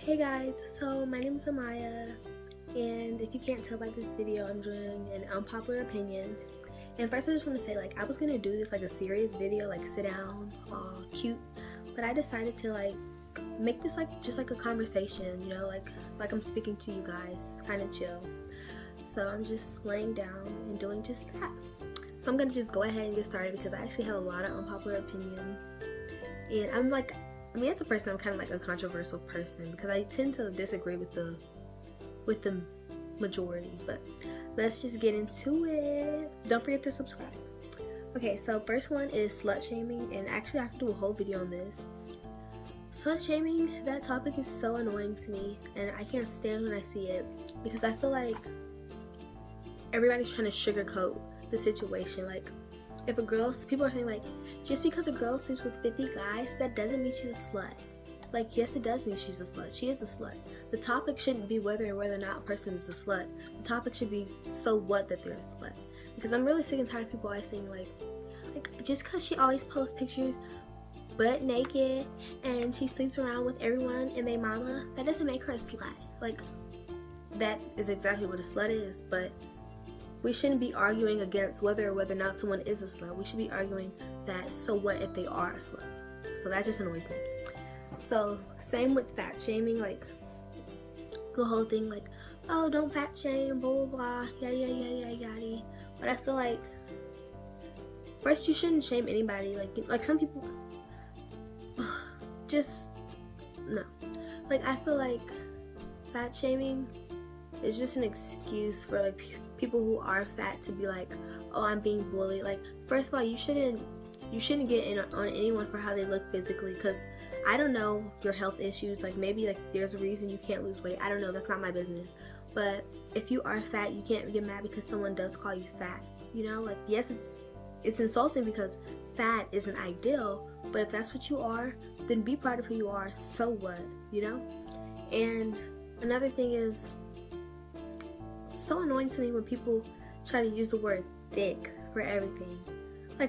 Hey guys, so my name is Amaya, and if you can't tell by this video, I'm doing an unpopular opinions. And first I just want to say, I was gonna do this like a serious video, like sit down, all cute, but I decided to make this just like a conversation, you know, like I'm speaking to you guys, kind of chill. So I'm just laying down and doing just that. So I'm gonna just go ahead and get started because I actually have a lot of unpopular opinions, and as a person, I'm kind of like a controversial person because I tend to disagree with the majority. But let's just get into it. Don't forget to subscribe. Okay, so first one is slut shaming, and actually I could do a whole video on this. Slut shaming, that topic is so annoying to me, and I can't stand when I see it because I feel like everybody's trying to sugarcoat the situation. Like, if a girl, people are saying just because a girl sleeps with 50 guys, that doesn't mean she's a slut. Yes, it does mean she's a slut. She is a slut. The topic shouldn't be whether or not a person is a slut. The topic should be, so what that they're a slut. Because I'm really sick and tired of people always saying just because she always posts pictures butt naked and she sleeps around with everyone and their mama, that doesn't make her a slut. That is exactly what a slut is, but we shouldn't be arguing against whether or not someone is a slut. We should be arguing that, so what if they are a slut? So that just annoys me. So same with fat shaming, the whole thing oh, don't fat shame, blah blah blah, yada yada yada yada. But I feel like first you shouldn't shame anybody. Some people just no. I feel like fat shaming is just an excuse for people who are fat to be oh, I'm being bullied. First of all, you shouldn't get in on anyone for how they look physically, because I don't know your health issues. Maybe there's a reason you can't lose weight. I don't know, that's not my business. But if you are fat, you can't get mad because someone does call you fat. You know, yes, it's insulting because fat isn't ideal, but if that's what you are, then be proud of who you are. So what, you know? And another thing is, so annoying to me when people try to use the word thick for everything.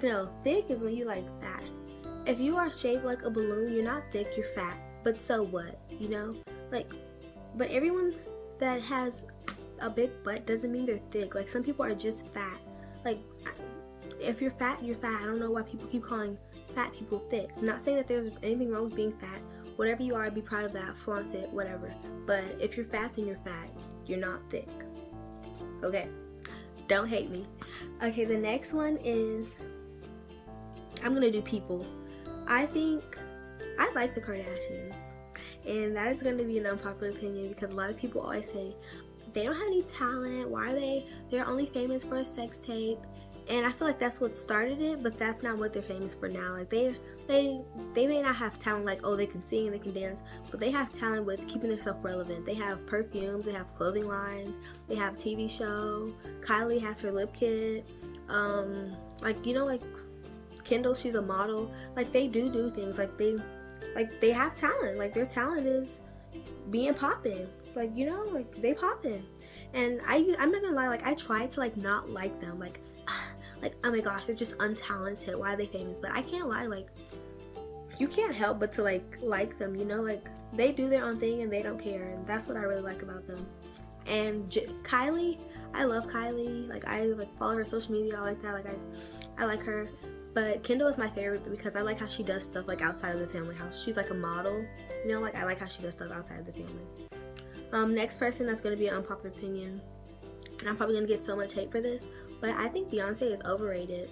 No, thick is when you fat. If you are shaped like a balloon, you're not thick, you're fat. But so what, you know? But everyone that has a big butt doesn't mean they're thick. Some people are just fat. If you're fat, you're fat. I don't know why people keep calling fat people thick. I'm not saying that there's anything wrong with being fat. Whatever you are, be proud of that, flaunt it, whatever. But if you're fat, then you're fat. You're not thick. Okay, don't hate me. Okay, the next one is, I'm gonna do people. I like the Kardashians, and that is going to be an unpopular opinion because a lot of people always say they don't have any talent. Why are they're only famous for a sex tape? And I feel like that's what started it, but that's not what they're famous for now. They may not have talent oh, they can sing and they can dance, but they have talent with keeping themselves relevant. They have perfumes, they have clothing lines, they have a TV show. Kylie has her lip kit. Kendall, she's a model. They do things. They have talent. Their talent is being poppin'. They poppin'. And I'm not gonna lie, I try to not like them. Oh my gosh, they're just untalented. Why are they famous? But I can't lie, you can't help but to like them, you know? They do their own thing and they don't care, and that's what I really like about them. And Kylie, I love Kylie. I follow her social media, all like that. I like her. But Kendall is my favorite because I like how she does stuff outside of the family house. She's a model, you know, I like how she does stuff outside of the family. Next person that's going to be an unpopular opinion, and I'm probably going to get so much hate for this, but I think Beyonce is overrated.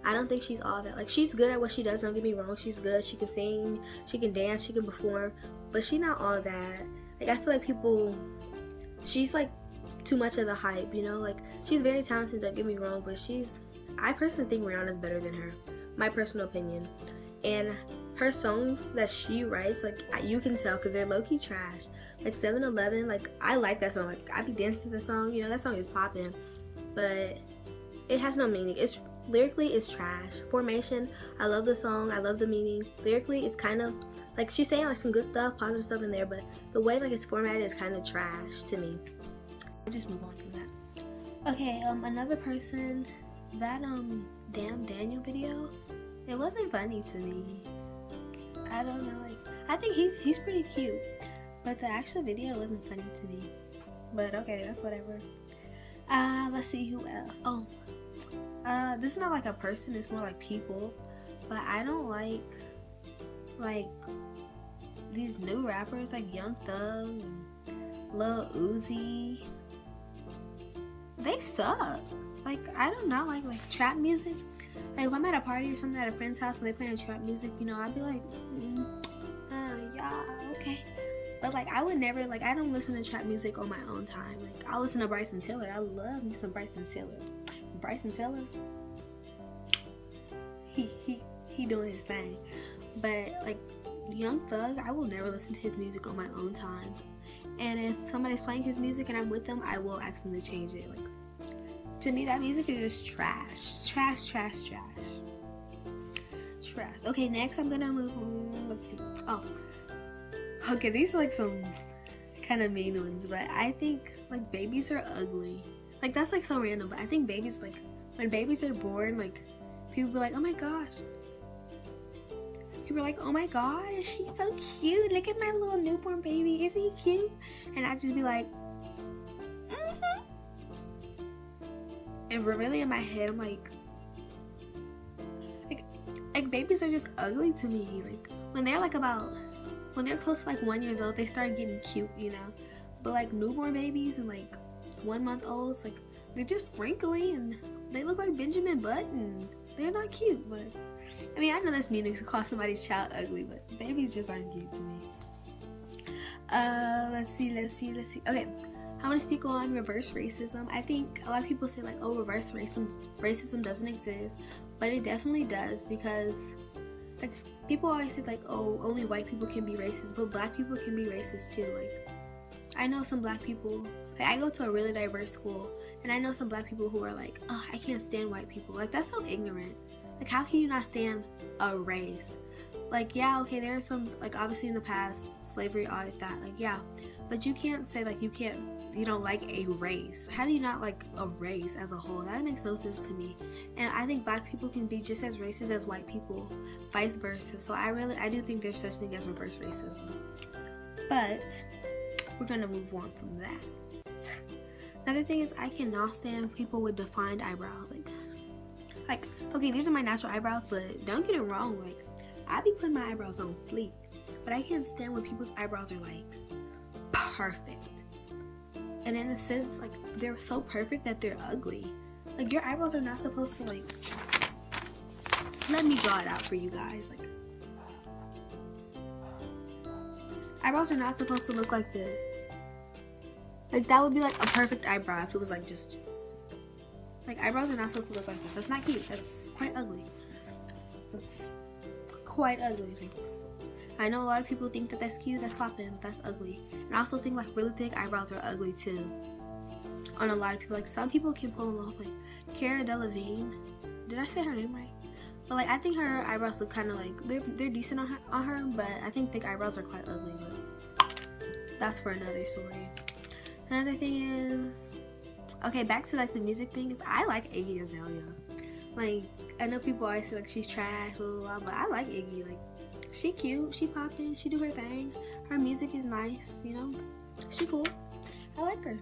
I don't think she's all that. She's good at what she does, don't get me wrong. She's good. She can sing, she can dance, she can perform, but she's not all that. I feel she's too much of the hype, you know? She's very talented, don't get me wrong, but I personally think Rihanna's better than her. My personal opinion. And her songs that she writes, you can tell because they're low-key trash. 7-Eleven, I like that song. I be dancing to the song, you know, that song is popping. But it has no meaning. Lyrically, it's trash. Formation, I love the song, I love the meaning. Lyrically, it's kind of, she's saying some good stuff, positive stuff in there, but the way it's formatted is kind of trash to me. I'll just move on from that. Okay, another person, that Damn Daniel video, it wasn't funny to me. I don't know, I think he's pretty cute, but the actual video wasn't funny to me. But okay, that's whatever. Let's see who else. Oh, this is not like a person, it's more like people. But I don't like these new rappers like Young Thug and Lil Uzi. They suck. Like, I do not like trap music. Like, if I'm at a party or something at a friend's house and they playing trap music, you know, I'd be like, yeah, okay. But like, I would never, like, I don't listen to trap music on my own time. Like, I'll listen to Bryson Tiller. I love me some Bryson Tiller. Bryson Tiller, he doing his thing. But like Young Thug, I will never listen to his music on my own time. And if somebody's playing his music and I'm with them, I will ask them to change it. Like, to me, that music is just trash. Trash. Okay, next I'm gonna move on. Let's see. Oh, okay, these are like some kind of mean ones, but I think like babies are ugly. Like, that's like so random, but I think babies, like, when babies are born, like, people be like, oh my gosh. People are like, oh my gosh, she's so cute. Look at my little newborn baby. Isn't he cute? And I just be like, mm-hmm. And really in my head, I'm like babies are just ugly to me. Like, when they're close to like 1 year old, they start getting cute, you know. But like newborn babies and like 1 month olds, like, they're just wrinkly and they look like Benjamin Button. They're not cute. But I mean, I know that's meaning to call somebody's child ugly, but babies just aren't cute to me. Let's see. Okay, I want to speak on reverse racism. I think a lot of people say like, oh, reverse racism doesn't exist, but it definitely does, because like people always say like, oh, only white people can be racist, but black people can be racist too. Like, I know some black people, like, I go to a really diverse school, and I know some black people who are like, oh, I can't stand white people. Like, that's so ignorant. Like, how can you not stand a race? Like, yeah, okay, there are some, like, obviously in the past, slavery, all like that, like, yeah, but you can't say like you don't like a race. How do you not like a race as a whole? That makes no sense to me. And I think black people can be just as racist as white people, vice versa. So I do think there's such thing as reverse racism. But we're gonna move on from that. Another thing is, I cannot stand people with defined eyebrows. Like, okay, these are my natural eyebrows, but don't get it wrong. Like, I be putting my eyebrows on fleek, but I can't stand when people's eyebrows are like perfect. And in a sense, like, they're so perfect that they're ugly. Like, your eyebrows are not supposed to, like, let me draw it out for you guys. Like, eyebrows are not supposed to look like this. Like, that would be like a perfect eyebrow if it was like just, like, eyebrows are not supposed to look like this. That's not cute. That's quite ugly. That's quite ugly. Like, I know a lot of people think that that's cute, that's poppin', but that's ugly. And I also think like really thick eyebrows are ugly too. On a lot of people, like, some people can pull them off. Like Cara Delevingne, did I say her name right? But like, I think her eyebrows look kind of like they're decent on her, but I think thick eyebrows are quite ugly. But that's for another story. Another thing is, okay, back to like the music thing, is I like Iggy Azalea. Like, I know people always say like she's trash, blah, blah, blah, but I like Iggy. Like, she cute, she poppin', she do her thing. Her music is nice, you know. She cool. I like her.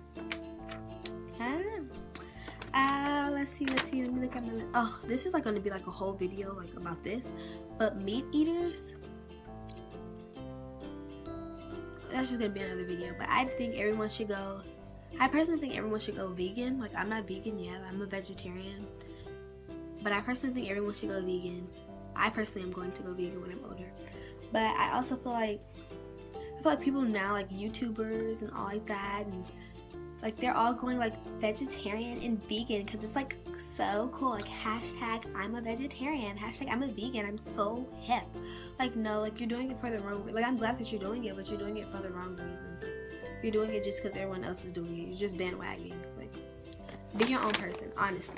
Let's see. Let me look at my list. Oh, this is like gonna be like a whole video like about this. But meat eaters, that's just gonna be another video. But I personally think everyone should go vegan. Like, I'm not vegan yet, I'm a vegetarian. But I personally think everyone should go vegan. I personally am going to go vegan when I'm older. But I also feel like people now, like YouTubers and all like that, and like they're all going like vegetarian and vegan because it's like so cool. Like, hashtag I'm a vegetarian, hashtag I'm a vegan. I'm so hip. Like, no, like, you're doing it for the wrong, like, I'm glad that you're doing it, but you're doing it for the wrong reasons. Like, you're doing it just because everyone else is doing it. You're just bandwagoning. Like, be your own person, honestly.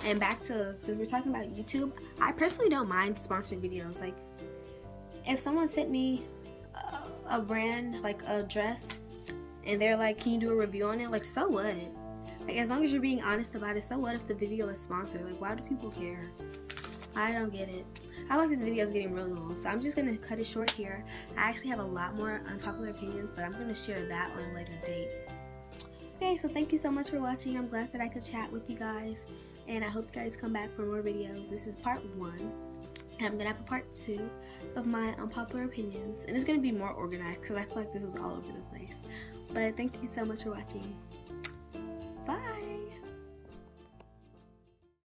And back to, since we're talking about YouTube, I personally don't mind sponsored videos. Like, if someone sent me a brand, like a dress, and they're like, can you do a review on it? Like, so what? Like, as long as you're being honest about it, so what if the video is sponsored? Like, why do people care? I don't get it. I feel like this video is getting really long, so I'm just going to cut it short here. I actually have a lot more unpopular opinions, but I'm going to share that on a later date. Okay, so thank you so much for watching. I'm glad that I could chat with you guys, and I hope you guys come back for more videos. This is part 1, and I'm going to have a part 2 of my unpopular opinions, and it's going to be more organized because I feel like this is all over the place. But thank you so much for watching.